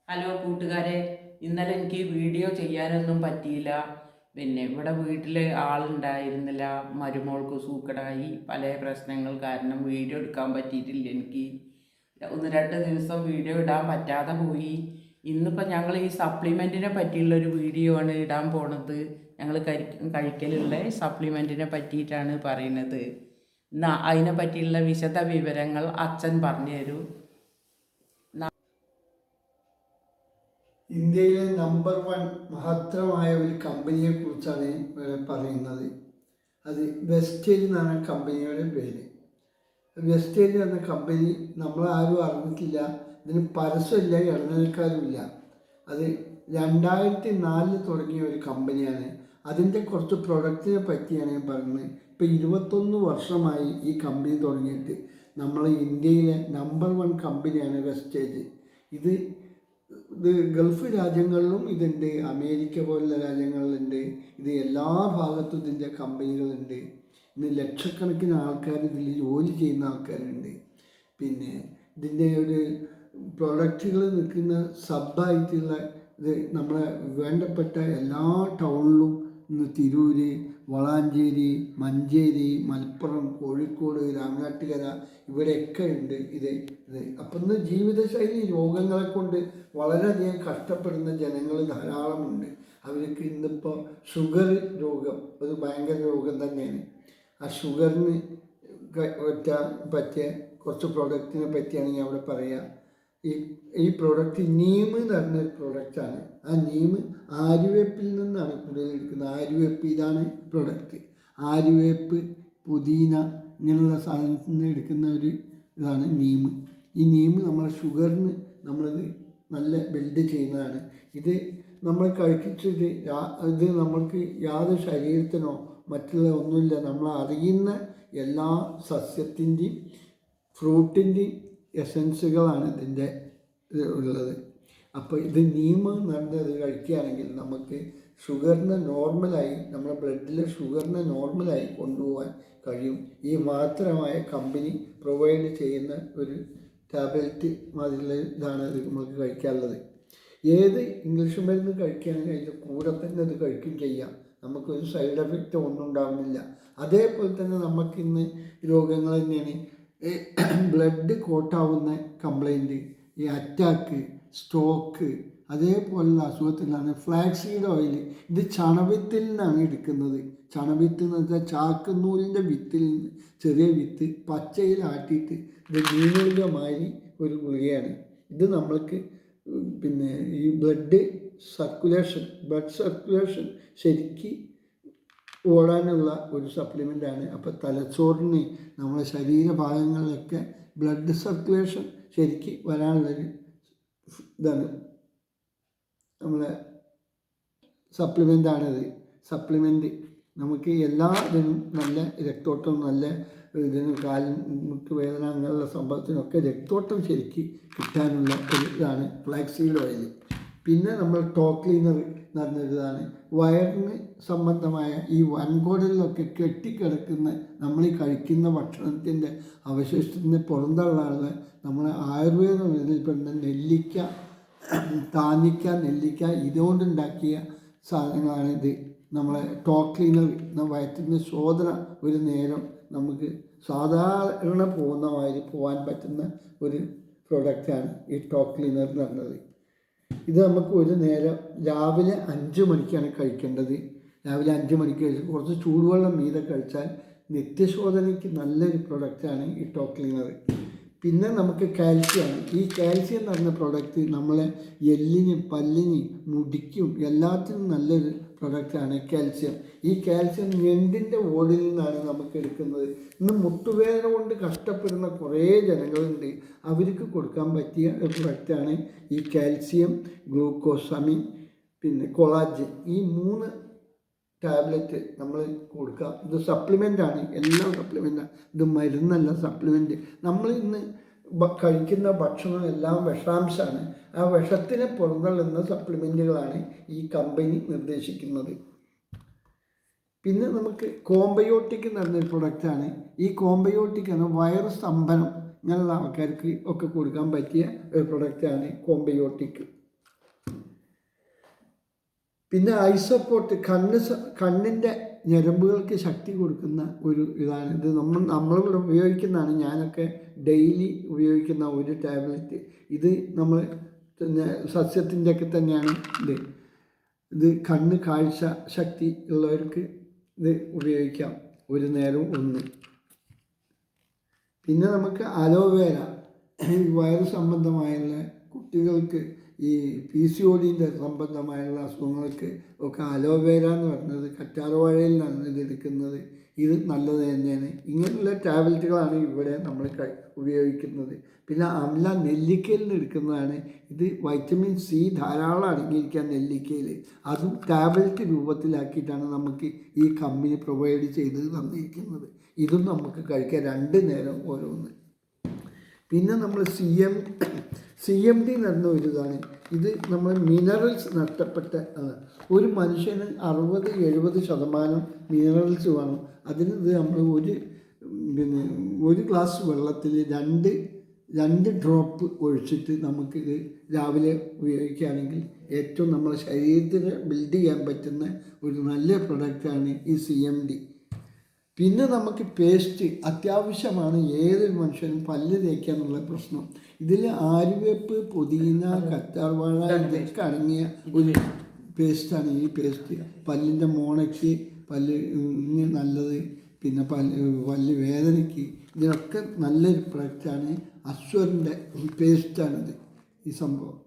Hello കൂട്ടുകാരെ, ഇന്നലെ എനിക്ക് വീഡിയോ ചെയ്യാനൊന്നും പറ്റിയില്ല. പിന്നെ ഇവിടെ വീട്ടിൽ ആളുണ്ടായിരുന്നില്ല. മരുമോൾക്ക് സൂക്കടായി പല പ്രശ്നങ്ങൾ കാരണം വീഡിയോ എടുക്കാൻ പറ്റിയിട്ടില്ല. എനിക്ക് ഒന്ന് രണ്ട് ദിവസം വീഡിയോ ഇടാൻ പറ്റാതെ പോയി. ഇന്നിപ്പോൾ ഞങ്ങൾ ഈ സപ്ലിമെൻറ്റിനെ പറ്റിയുള്ളൊരു വീഡിയോ ആണ് ഇടാൻ പോണത്. ഞങ്ങൾ കഴിക്കലുള്ള സപ്ലിമെൻറ്റിനെ പറ്റിയിട്ടാണ് പറയുന്നത്. അതിനെ പറ്റിയുള്ള വിശദ വിവരങ്ങൾ അച്ഛൻ പറഞ്ഞു തരൂ. ഇന്ത്യയിലെ നമ്പർ 1 മഹത്തരമായ ഒരു കമ്പനിയെ കുറിച്ചാണ് ഇവിടെ പറയുന്നത്. അത് വെസ്റ്റേജ് എന്നാണ് കമ്പനിയുടെ പേര്. വെസ്റ്റേജ് എന്ന കമ്പനി നമ്മളാരും അറിഞ്ഞിട്ടില്ല. ഇതിന് പരസ്യമില്ല, ഇടനിലക്കാരുമില്ല. അത് 2004 തുടങ്ങിയ ഒരു കമ്പനിയാണ്. അതിൻ്റെ കുറച്ച് പ്രൊഡക്റ്റിനെ പറ്റിയാണ് ഞാൻ പറയുന്നത്. ഇപ്പോൾ 21 വർഷമായി ഈ കമ്പനി തുടങ്ങിയിട്ട്. നമ്മളെ ഇന്ത്യയിലെ നമ്പർ 1 കമ്പനിയാണ് വെസ്റ്റേജ്. ഇത് ഗൾഫ് രാജ്യങ്ങളിലും ഇതുണ്ട്, അമേരിക്ക പോലുള്ള രാജ്യങ്ങളിലുണ്ട്. ഇത് എല്ലാ ഭാഗത്തും ഇതിൻ്റെ കമ്പനികളുണ്ട്. ഇന്ന് ലക്ഷക്കണക്കിന് ആൾക്കാർ ഇതിൽ ജോലി ചെയ്യുന്ന ആൾക്കാരുണ്ട്. പിന്നെ ഇതിൻ്റെ ഒരു പ്രൊഡക്റ്റുകൾ നിൽക്കുന്ന സബ്ബായിട്ടുള്ള ഇത് നമ്മളെ വേണ്ടപ്പെട്ട എല്ലാ ടൗണിലും ഇന്ന് തിരൂര്, വളാഞ്ചേരി, മഞ്ചേരി, മലപ്പുറം, കോഴിക്കോട്, രാമനാട്ടുകര ഇവിടെയൊക്കെ ഉണ്ട് ഇത്. അപ്പം ഇന്ന് ജീവിതശൈലി രോഗങ്ങളെ കൊണ്ട് വളരെയധികം കഷ്ടപ്പെടുന്ന ജനങ്ങൾ ധാരാളമുണ്ട്. അവർക്ക് ഇന്നിപ്പോൾ ഷുഗർ രോഗം ഒരു ഭയങ്കര രോഗം തന്നെയാണ്. ആ ഷുഗറിന് പറ്റിയ കുറച്ച് പ്രൊഡക്റ്റിനെ പറ്റിയാണ് ഞാൻ അവിടെ പറയുക. ഈ പ്രോഡക്റ്റ് നീം എന്ന് പറഞ്ഞൊരു പ്രോഡക്റ്റാണ്. ആ നീം ആര്യവേപ്പിൽ നിന്നാണ് കൂടുതൽ എടുക്കുന്നത്. ആര്യവേപ്പ് ഇതാണ് പ്രോഡക്റ്റ്. ആര്യവേപ്പ്, പുതിന ഇങ്ങനെയുള്ള സാധനത്തിൽ നിന്ന് എടുക്കുന്ന ഒരു ഇതാണ് നീം. ഈ നീം നമ്മളെ ഷുഗറിന് നമ്മളത് നല്ല ബിൽഡ് ചെയ്യുന്നതാണ്. ഇത് നമ്മൾ കഴിച്ചിട്ട് ഇത് നമ്മൾക്ക് യാതൊരു ശരീരത്തിനോ മറ്റുള്ള ഒന്നുമില്ല. നമ്മൾ അറിയുന്ന എല്ലാ സസ്യത്തിൻ്റെയും ഫ്രൂട്ടിൻ്റെയും എസൻസുകളാണ് ഇതിൻ്റെ ഉള്ളത്. അപ്പോൾ ഇത് നീം നടന്നത് കഴിക്കുകയാണെങ്കിൽ നമുക്ക് ഷുഗറിനെ നോർമലായി, നമ്മുടെ ബ്ലഡിലെ ഷുഗറിനെ നോർമലായി കൊണ്ടുപോകാൻ കഴിയും. ഈ മഹത്തരമായ കമ്പനി പ്രൊവൈഡ് ചെയ്യുന്ന ഒരു ടാബ്ലറ്റ് മാതിരിയുള്ള ഇതാണ് ഇത് നമുക്ക് കഴിക്കാനുള്ളത്. ഏത് ഇംഗ്ലീഷ് മരുന്ന് കഴിക്കുകയാണെങ്കിൽ അതിൻ്റെ കൂടെ തന്നെ അത് കഴിക്കുകയും ചെയ്യാം. നമുക്കൊരു സൈഡ് എഫക്റ്റ് ഒന്നും ഉണ്ടാകുന്നില്ല. അതേപോലെ തന്നെ നമുക്കിന്ന് രോഗങ്ങൾ തന്നെയാണ് ബ്ലഡ് കോട്ടാവുന്ന കംപ്ലൈൻറ്റ്, ഈ അറ്റാക്ക്, സ്ട്രോക്ക്, അതേപോലുള്ള അസുഖത്തിലാണ് ഫ്ലാക്സീഡ് ഓയിൽ. ഇത് ചണവിത്തിൽ നിന്നാണ് എടുക്കുന്നത്. ചണവിത്ത് എന്ന് വെച്ചാൽ ചാക്കുന്നൂലിൻ്റെ വിത്തിൽ നിന്ന് ചെറിയ വിത്ത് പച്ചയിലാട്ടിയിട്ട് ഇത് നീലമാതിരി ഒരു ഗുളികയാണ്. ഇത് നമ്മൾക്ക് പിന്നെ ഈ ബ്ലഡ് സർക്കുലേഷൻ ശരിക്ക് ഓടാനുള്ള ഒരു സപ്ലിമെൻ്റാണ്. അപ്പോൾ തലച്ചോറിന് നമ്മുടെ ശരീരഭാഗങ്ങളിലൊക്കെ ബ്ലഡ് സർക്കുലേഷൻ ശരിക്ക് വരാനുള്ളൊരു ഇതാണ് നമ്മളെ സപ്ലിമെൻ്റാണിത്. സപ്ലിമെൻറ്റ് നമുക്ക് എല്ലാ ഇതിനും നല്ല രക്തോട്ടം, നല്ല ഇതിന് കാൽമുട്ട് വേദന അങ്ങനെയുള്ള സംഭവത്തിനൊക്കെ രക്തോട്ടം ശരിക്ക് കിട്ടാനുള്ള ഒരു ഇതാണ് ഫ്ലാക്സീഡ് ഓയിൽ. പിന്നെ നമ്മൾ ടോക്ക് ക്ലീനർ എന്ന് പറഞ്ഞൊരിതാണ്. വയറിന് സംബന്ധമായ ഈ വൻകുടലിലൊക്കെ കെട്ടിക്കിടക്കുന്ന നമ്മൾ ഈ കഴിക്കുന്ന ഭക്ഷണത്തിൻ്റെ അവശിഷ്ടത്തിന് പുറന്തള്ളാനുള്ള നമ്മളെ ആയുർവേദ മരുന്നിൽപ്പെടുന്ന നെല്ലിക്ക, താന്നിക്ക, നെല്ലിക്ക ഇതുകൊണ്ടുണ്ടാക്കിയ സാധനങ്ങളാണ് ഇത്. നമ്മളെ ടോക്ക് ക്ലീനർ. വയറ്റിൻ്റെ ശോധന ഒരു നേരം നമുക്ക് സാധാരണ പോകുന്ന മാതിരി പോകാൻ പറ്റുന്ന ഒരു പ്രൊഡക്റ്റാണ് ഈ ടോക്ക് ക്ലീനർ എന്ന് പറഞ്ഞത്. ഇത് നമുക്ക് ഒരു നേരം രാവിലെ 5 മണിക്കാണ് കഴിക്കേണ്ടത്. രാവിലെ 5 മണിക്ക് കഴിച്ച് കുറച്ച് ചൂടുവെള്ളം മീതെ കഴിച്ചാൽ നിത്യശോധനയ്ക്ക് നല്ലൊരു പ്രൊഡക്റ്റാണ് ഈ ടോക്ക് ക്ലീനർ. പിന്നെ നമുക്ക് കാൽസ്യമാണ്. ഈ കാൽസ്യം എന്ന് പറഞ്ഞ പ്രൊഡക്റ്റ് നമ്മളെ എല്ലിനും പല്ലിനും മുടിക്കും എല്ലാത്തിനും നല്ലൊരു പ്രൊഡക്റ്റാണ് കാൽസ്യം. ഈ കാൽസ്യം ഞണ്ടിൻ്റെ ഓടിൽ നിന്നാണ് നമുക്ക് എടുക്കുന്നത്. ഇന്ന് മുട്ടുവേദന കൊണ്ട് കഷ്ടപ്പെടുന്ന കുറേ ജനങ്ങളുണ്ട്. അവർക്ക് കൊടുക്കാൻ പറ്റിയ ഒരു പ്രൊഡക്റ്റാണ് ഈ കാൽസ്യം, ഗ്ലൂക്കോസമിൻ, പിന്നെ കൊളാജൻ. ഈ 3 ടാബ്ലറ്റ് നമ്മൾ കൊടുക്കുക. ഇത് സപ്ലിമെൻ്റാണ്, എല്ലാം സപ്ലിമെൻ്റാണ്. ഇത് മരുന്നല്ല, സപ്ലിമെൻറ്റ്. നമ്മൾ ഇന്ന് കഴിക്കുന്ന ഭക്ഷണം എല്ലാം വിഷാംശമാണ്. ആ വിഷത്തിനെ പുറന്തള്ളുന്ന സപ്ലിമെൻറ്റുകളാണ് ഈ കമ്പനി നിർദ്ദേശിക്കുന്നത്. പിന്നെ നമുക്ക് കോംബയോട്ടിക് എന്ന് പറഞ്ഞൊരു പ്രൊഡക്റ്റാണ്. ഈ കോംബയോട്ടിക് എന്ന വയറ് സ്തംഭനം ഇങ്ങനെയുള്ള ആൾക്കാർക്ക് ഒക്കെ കൊടുക്കാൻ പറ്റിയ ഒരു പ്രൊഡക്റ്റാണ് കോംബയോട്ടിക്. പിന്നെ ഐ സപ്പോർട്ട്, കണ്ണിൻ്റെ ഞരമ്പുകൾക്ക് ശക്തി കൊടുക്കുന്ന ഒരു ഇതാണ് ഇത്. നമ്മളിവിടെ ഉപയോഗിക്കുന്നതാണ്, ഞാനൊക്കെ ഡെയിലി ഉപയോഗിക്കുന്ന ഒരു ടാബ്ലറ്റ്. ഇത് നമ്മൾ സസ്യത്തിൻ്റെ ഒക്കെ തന്നെയാണ് ഇത് കണ്ണ് കാഴ്ച ശക്തി ഉള്ളവർക്ക് ഇത് ഉപയോഗിക്കാം, ഒരു നേരം ഒന്ന്. പിന്നെ നമുക്ക് അലോവേര, വയറ് സംബന്ധമായുള്ള കുട്ടികൾക്ക് ഈ PCODൻ്റെ സംബന്ധമായുള്ള അസുഖങ്ങൾക്ക് ഒക്കെ അലോവേര എന്ന് പറയുന്നത് കറ്റാർവാഴയിൽ നിന്നാണ് ഇത് എടുക്കുന്നത്. ഇത് നല്ലത് തന്നെയാണ്. ഇങ്ങനെയുള്ള ടാബ്ലറ്റുകളാണ് ഇവിടെ നമ്മൾ ഉപയോഗിക്കുന്നത്. പിന്നെ അമ്ല നെല്ലിക്കയിൽ നിന്ന് എടുക്കുന്നതാണ്. ഇത് വൈറ്റമിൻ C ധാരാളം അടങ്ങിയിരിക്കുക നെല്ലിക്കയിൽ. അതും ടാബ്ലറ്റ് രൂപത്തിലാക്കിയിട്ടാണ് നമുക്ക് ഈ കമ്പനി പ്രൊവൈഡ് ചെയ്ത് തന്നിരിക്കുന്നത്. ഇതും നമുക്ക് കഴിക്കാം 2 നേരം ഓരോന്ന്. പിന്നെ നമ്മൾ CMD എന്ന് പറഞ്ഞ ഒരു ഇതാണ്. ഇത് നമ്മൾ മിനറൽസ് നഷ്ടപ്പെട്ട ഒരു മനുഷ്യന് 60-70% മിനറൽസ് വേണം. അതിന് ഇത് നമ്മൾ ഒരു ഗ്ലാസ് വെള്ളത്തിൽ 2 ഡ്രോപ്പ് ഒഴിച്ചിട്ട് നമുക്കിത് രാവിലെ ഉപയോഗിക്കുകയാണെങ്കിൽ ഏറ്റവും നമ്മുടെ ശരീരത്തിന് ബിൽഡ് ചെയ്യാൻ പറ്റുന്ന ഒരു നല്ല പ്രൊഡക്റ്റാണ് ഈ CMD. പിന്നെ നമുക്ക് പേസ്റ്റ് അത്യാവശ്യമാണ്. ഏതൊരു മനുഷ്യനും പല്ല് തേക്കാന്നുള്ള പ്രശ്നം. ഇതിൽ ആര്യവേപ്പ്, പുതിന, കറ്റാർവാഴ ഇതൊക്കെ അടങ്ങിയ ഒരു പേസ്റ്റാണ് ഈ പേസ്റ്റ്. പല്ലിൻ്റെ മോണയ്ക്ക്, പല്ലിന് നല്ലത്. പിന്നെ പല്ല് വേദനയ്ക്ക് ഇതിനൊക്കെ നല്ലൊരു പ്രൊഡക്റ്റാണ്. അശ്വറിൻ്റെ പേസ്റ്റാണിത്. ഈ സംഭവം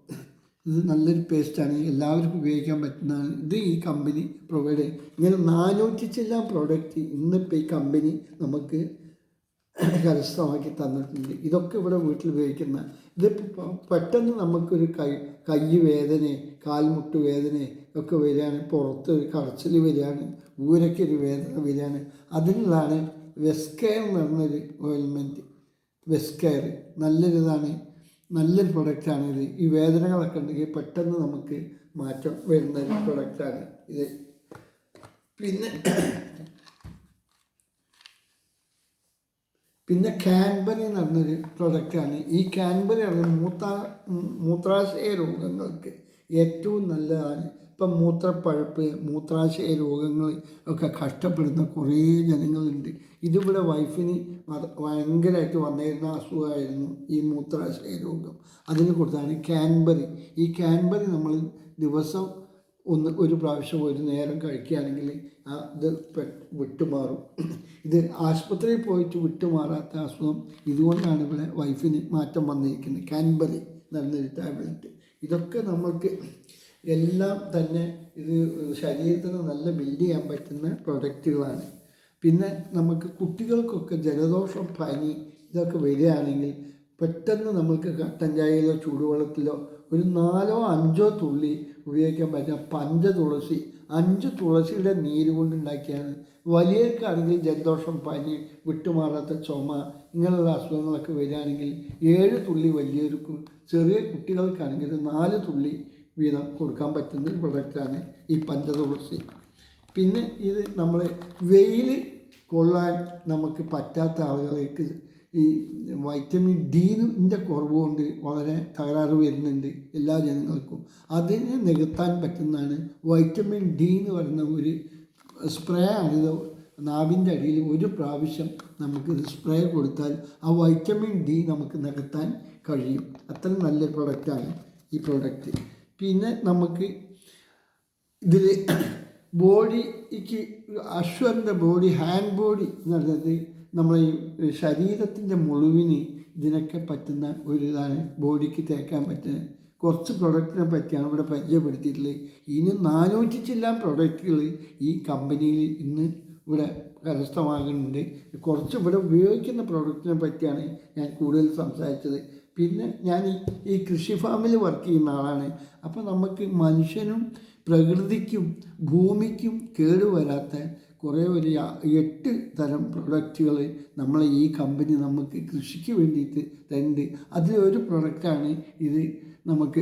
ഇത് നല്ലൊരു പേസ്റ്റാണ്, എല്ലാവർക്കും ഉപയോഗിക്കാൻ പറ്റുന്നതാണ്. ഇത് ഈ കമ്പനി പ്രൊവൈഡ് ചെയ്യും. ഇങ്ങനെ 400 ചില്ലാം പ്രോഡക്റ്റ് ഇന്നിപ്പോൾ ഈ കമ്പനി നമുക്ക് കരസ്ഥമാക്കി തന്നിട്ടുണ്ട്. ഇതൊക്കെ ഇവിടെ വീട്ടിൽ ഉപയോഗിക്കുന്ന. ഇതിപ്പോൾ പെട്ടെന്ന് നമുക്കൊരു കൈ വേദന, കാൽമുട്ട് വേദന ഒക്കെ വരികയാണ്, പുറത്ത് ഒരു കടച്ചിൽ വരികയാണ്, ഊരയ്ക്കൊരു വേദന വരികയാണ്, അതിനുള്ളതാണ് വെസ്കെയർ എന്ന് പറഞ്ഞൊരു ഓയിൽമെൻറ്റ്. വെസ്കെയർ നല്ലൊരിതാണ്, നല്ലൊരു പ്രൊഡക്റ്റാണിത്. ഈ വേദനകളൊക്കെ ഉണ്ടെങ്കിൽ പെട്ടെന്ന് നമുക്ക് മാറ്റം വരുന്നൊരു പ്രൊഡക്റ്റാണ് ഇത്. പിന്നെ കാൻബറി എന്ന് പറഞ്ഞൊരു പ്രൊഡക്റ്റാണ്. ഈ കാൻബറി പറഞ്ഞ മൂത്രാശയ രോഗങ്ങൾക്ക് ഏറ്റവും നല്ലതാണ്. ഇപ്പം മൂത്രപ്പഴുപ്പ്, മൂത്രാശയ രോഗങ്ങൾ ഒക്കെ കഷ്ടപ്പെടുന്ന കുറേ ജനങ്ങളുണ്ട്. ഇതിവിടെ വൈഫിന് ഭയങ്കരമായിട്ട് വന്നിരുന്ന അസുഖമായിരുന്നു ഈ മൂത്രാശയ രോഗം. അതിന് കൊടുത്താണ് കാൻബറി. ഈ കാൻബറി നമ്മൾ ദിവസം ഒരു പ്രാവശ്യം ഒരു നേരം കഴിക്കുകയാണെങ്കിൽ ഇത് വിട്ടുമാറും. ഇത് ആശുപത്രിയിൽ പോയിട്ട് വിട്ടുമാറാത്ത അസുഖം ഇതുകൊണ്ടാണ് ഇവിടെ വൈഫിന് മാറ്റം വന്നിരിക്കുന്നത്. കാൻബറി എന്നൊരു ടാബ്ലറ്റ്. ഇതൊക്കെ നമുക്ക് എല്ലാം തന്നെ ഇത് ശരീരത്തിന് നല്ല ബിൽഡ് ചെയ്യാൻ പറ്റുന്ന പ്രൊഡക്റ്റുകളാണ്. പിന്നെ നമുക്ക് കുട്ടികൾക്കൊക്കെ ജലദോഷം, പനി ഇതൊക്കെ വരികയാണെങ്കിൽ പെട്ടെന്ന് നമുക്ക് കട്ടൻ ചായയിലോ ചൂടുവെള്ളത്തിലോ ഒരു 4-5 തുള്ളി ഉപയോഗിക്കാൻ പറ്റുന്ന പഞ്ചതുളസി, 5 തുളസിയുടെ നീര് കൊണ്ടുണ്ടാക്കിയാണ്. വലിയവർക്കാണെങ്കിൽ ജലദോഷം, പനി, വിട്ടുമാറാത്ത ചുമ ഇങ്ങനെയുള്ള അസുഖങ്ങളൊക്കെ വരികയാണെങ്കിൽ 7 തുള്ളി വലിയവർക്കും, ചെറിയ കുട്ടികൾക്കാണെങ്കിൽ 4 തുള്ളി വീതം കൊടുക്കാൻ പറ്റുന്ന ഒരു പ്രൊഡക്റ്റാണ് ഈ പഞ്ചതുളസി. പിന്നെ ഇത് നമ്മൾ വെയിൽ കൊള്ളാൻ നമുക്ക് പറ്റാത്ത ആളുകൾക്ക് ഈ വൈറ്റമിൻ ഡിൻ്റെ കുറവ് കൊണ്ട് വളരെ തകരാറ് വരുന്നുണ്ട് എല്ലാ ജനങ്ങൾക്കും. അതിനെ നികത്താൻ പറ്റുന്നതാണ് വൈറ്റമിൻ ഡി എന്ന് പറയുന്ന ഒരു സ്പ്രേ ആണിത്. നാവിൻ്റെ അടിയിൽ ഒരു പ്രാവശ്യം നമുക്കിത് സ്പ്രേ കൊടുത്താൽ ആ വൈറ്റമിൻ ഡി നമുക്ക് നികത്താൻ കഴിയും. അത്ര നല്ല പ്രൊഡക്റ്റാണ് ഈ പ്രൊഡക്റ്റ്. പിന്നെ നമുക്ക് ഇതിൽ ബോഡിക്ക് അശ്വറിൻ്റെ ബോഡി, ഹാൻഡ് ബോഡി എന്ന് പറയുന്നത് നമ്മളെ ഈ ശരീരത്തിൻ്റെ മുഴുവിന് ഇതിനൊക്കെ പറ്റുന്ന ഒരു ഇതാണ്. ബോഡിക്ക് തേക്കാൻ പറ്റുന്ന കുറച്ച് പ്രൊഡക്റ്റിനെ പറ്റിയാണ് ഇവിടെ പരിചയപ്പെടുത്തിയിട്ടുള്ളത്. ഇനി 400 ചില്ലാം പ്രൊഡക്റ്റുകൾ ഈ കമ്പനിയിൽ ഇന്ന് ഇവിടെ കരസ്ഥമാകുന്നുണ്ട്. കുറച്ച് ഇവിടെ ഉപയോഗിക്കുന്ന പ്രൊഡക്റ്റിനെ പറ്റിയാണ് ഞാൻ കൂടുതൽ സംസാരിച്ചത്. പിന്നെ ഞാൻ ഈ കൃഷി ഫാമിൽ വർക്ക് ചെയ്യുന്ന ആളാണ്. അപ്പോൾ നമുക്ക് മനുഷ്യനും പ്രകൃതിക്കും ഭൂമിക്കും കേടുവരാത്ത കുറേ ഒരു 8 തരം പ്രൊഡക്റ്റുകൾ നമ്മളെ ഈ കമ്പനി നമുക്ക് കൃഷിക്ക് വേണ്ടിയിട്ട് തരുന്നുണ്ട്. അതിലൊരു പ്രൊഡക്റ്റാണ് ഇത്. നമുക്ക്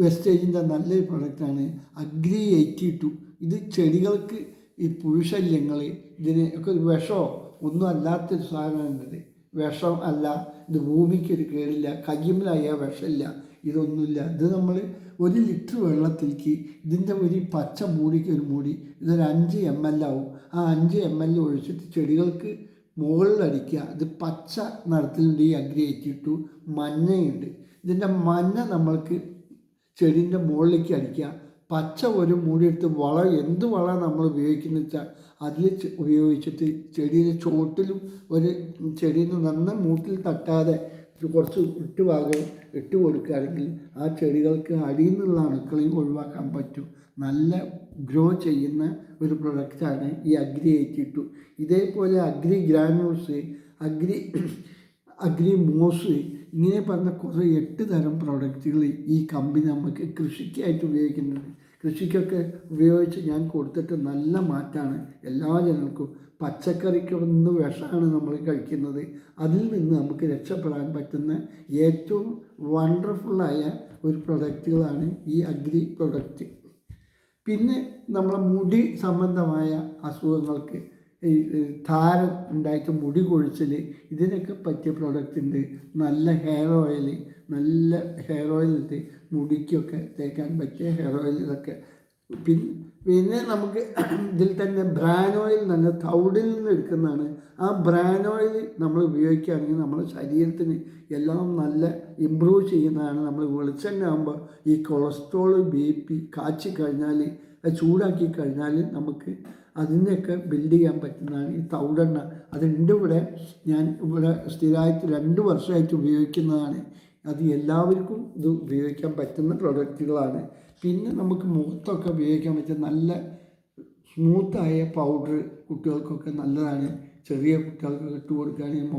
വെസ്റ്റേജിൻ്റെ നല്ലൊരു പ്രൊഡക്റ്റാണ് അഗ്രി 82. ഇത് ചെടികൾക്ക് ഈ പുഴുശല്യങ്ങൾ, ഇതിന് ഒക്കെ ഒരു വിഷമോ ഒന്നും അല്ലാത്തൊരു സാധനമാണിത്. വിഷം അല്ല, ഇത് ഭൂമിക്കൊരു കേടില്ല, കയ്യുമ്മലായ വിഷമില്ല, ഇതൊന്നുമില്ല. ഇത് നമ്മൾ 1 ലിറ്റർ വെള്ളത്തിലേക്ക് ഇതിൻ്റെ ഒരു പച്ച മൂടിക്ക് ഒരു മൂടി ഇതൊരു 5 ml ആവും. ആ 5 ml ഒഴിച്ചിട്ട് ചെടികൾക്ക് മുകളിലടിക്കുക. ഇത് പച്ച നിറത്തിലുണ്ട്. ഈ അഗ്രി 82 മഞ്ഞയുണ്ട്. ഇതിൻ്റെ മഞ്ഞ നമ്മൾക്ക് ചെടീൻ്റെ മുകളിലേക്ക് അടിക്കുക. പച്ച ഒരു മൂടിയെടുത്ത് വളം എന്ത് വളം നമ്മൾ ഉപയോഗിക്കുന്നത് വെച്ചാൽ അതിൽ ഉപയോഗിച്ചിട്ട് ചെടിയുടെ ചുവട്ടിലും ഒരു ചെടീൻ്റെ നന്ന മൂട്ടിൽ തട്ടാതെ കുറച്ച് ഭാഗം ഇട്ട് കൊടുക്കുകയാണെങ്കിൽ ആ ചെടികൾക്ക് അടിയിൽ നിന്നുള്ള അണുക്കളെയും ഒഴിവാക്കാൻ പറ്റും. നല്ല ഗ്രോ ചെയ്യുന്ന ഒരു പ്രൊഡക്റ്റാണ് ഈ അഗ്രി 82. ഇതേപോലെ അഗ്രി ഗ്രാനൂൾസ്, അഗ്രി മോസ് ഇങ്ങനെ പറഞ്ഞ കുറേ 8 തരം പ്രോഡക്റ്റുകൾ ഈ കമ്പനി നമുക്ക് കൃഷിക്കായിട്ട് ഉപയോഗിക്കുന്നുണ്ട്. കൃഷിക്കൊക്കെ ഉപയോഗിച്ച് ഞാൻ കൊടുത്തിട്ട് നല്ല മാറ്റമാണ് എല്ലാ ജനങ്ങൾക്കും. പച്ചക്കറിക്ക് ഒന്ന് വിഷമാണ് നമ്മൾ കഴിക്കുന്നത്. അതിൽ നിന്ന് നമുക്ക് രക്ഷപ്പെടാൻ പറ്റുന്ന ഏറ്റവും വണ്ടർഫുള്ളായ ഒരു പ്രൊഡക്റ്റുകളാണ് ഈ അഗ്രി പ്രൊഡക്റ്റ്. പിന്നെ നമ്മളെ മുടി സംബന്ധമായ അസുഖങ്ങൾക്ക് താരം ഉണ്ടായിട്ട് മുടി കൊഴിച്ചൽ ഇതിനൊക്കെ പറ്റിയ പ്രൊഡക്റ്റ് ഉണ്ട്. നല്ല ഹെയർ ഓയിൽ ഉണ്ട്. മുടിക്കൊക്കെ തേക്കാൻ പറ്റിയ ഹെയർ ഓയിൽ ഇതൊക്കെ. പിന്നെ നമുക്ക് ഇതിൽ തന്നെ ബ്രാൻ ഓയിൽ നല്ല തവിടിൽ നിന്ന് എടുക്കുന്നതാണ്. ആ ബ്രാൻ ഓയിൽ നമ്മൾ ഉപയോഗിക്കുകയാണെങ്കിൽ നമ്മുടെ ശരീരത്തിന് എല്ലാം നല്ല ഇമ്പ്രൂവ് ചെയ്യുന്നതാണ്. നമ്മൾ വെളിച്ചെണ്ണ ആകുമ്പോൾ ഈ കൊളസ്ട്രോൾ BP കാച്ചി കഴിഞ്ഞാൽ ചൂടാക്കി കഴിഞ്ഞാൽ നമുക്ക് അതിനെയൊക്കെ ബിൽഡ് ചെയ്യാൻ പറ്റുന്നതാണ് ഈ തവിടെണ്ണ. അതുണ്ട് ഇവിടെ. ഞാൻ ഇവിടെ സ്ഥിരമായിട്ട് 2 വർഷമായിട്ട് ഉപയോഗിക്കുന്നതാണ്. അത് എല്ലാവർക്കും ഇത് ഉപയോഗിക്കാൻ പറ്റുന്ന പ്രൊഡക്റ്റുകളാണ്. പിന്നെ നമുക്ക് മുഖത്തൊക്കെ ഉപയോഗിക്കാൻ പറ്റിയ നല്ല സ്മൂത്തായ പൗഡർ കുട്ടികൾക്കൊക്കെ നല്ലതാണ്. ചെറിയ കുട്ടികൾക്കൊക്കെ ഇട്ട് കൊടുക്കുകയാണെങ്കിൽ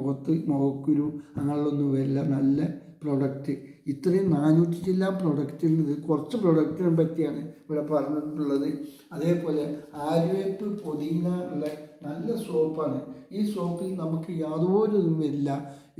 മുഖക്കുരു അങ്ങനെയുള്ളൊന്നും വരില്ല. നല്ല പ്രൊഡക്റ്റ്. ഇത്രയും 400 ചില്ല പ്രൊഡക്റ്റിൽ ഇത് കുറച്ച് പ്രൊഡക്റ്റിനെ പറ്റിയാണ് ഇവിടെ പറഞ്ഞിട്ടുള്ളത്. അതേപോലെ ആര്യവേപ്പ് പുതിന ഉള്ള നല്ല സോപ്പാണ്. ഈ സോപ്പിൽ നമുക്ക് യാതൊരു ഇതും വരില്ല.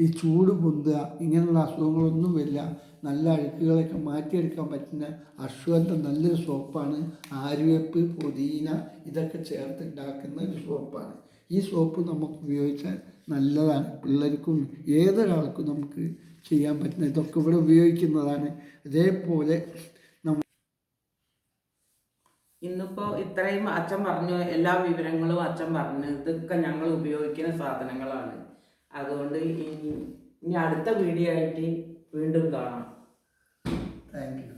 ഈ ചൂട് പൊന്തുക ഇങ്ങനെയുള്ള അസുഖങ്ങളൊന്നും വരില്ല. നല്ല അഴുക്കുകളൊക്കെ മാറ്റിയെടുക്കാൻ പറ്റുന്ന അശ്വഗന്ധ നല്ലൊരു സോപ്പാണ്. ആര്യവേപ്പ് പുതിന ഇതൊക്കെ ചേർത്ത് ഉണ്ടാക്കുന്ന ഒരു സോപ്പാണ്. ഈ സോപ്പ് നമുക്ക് ഉപയോഗിച്ചാൽ നല്ലതാണ്. പിള്ളേർക്കും ഏതൊരാൾക്കും നമുക്ക് ചെയ്യാൻ പറ്റുന്ന ഇതൊക്കെ ഇവിടെ ഉപയോഗിക്കുന്നതാണ്. അതേപോലെ ഇന്നിപ്പോൾ ഇത്രയും അച്ഛൻ പറഞ്ഞു, എല്ലാ വിവരങ്ങളും അച്ഛൻ പറഞ്ഞു. ഇതൊക്കെ ഞങ്ങൾ ഉപയോഗിക്കുന്ന സാധനങ്ങളാണ്. അതുകൊണ്ട് ഇനി അടുത്ത വീഡിയോ ആയിട്ട് വീണ്ടും കാണാം. Thank you.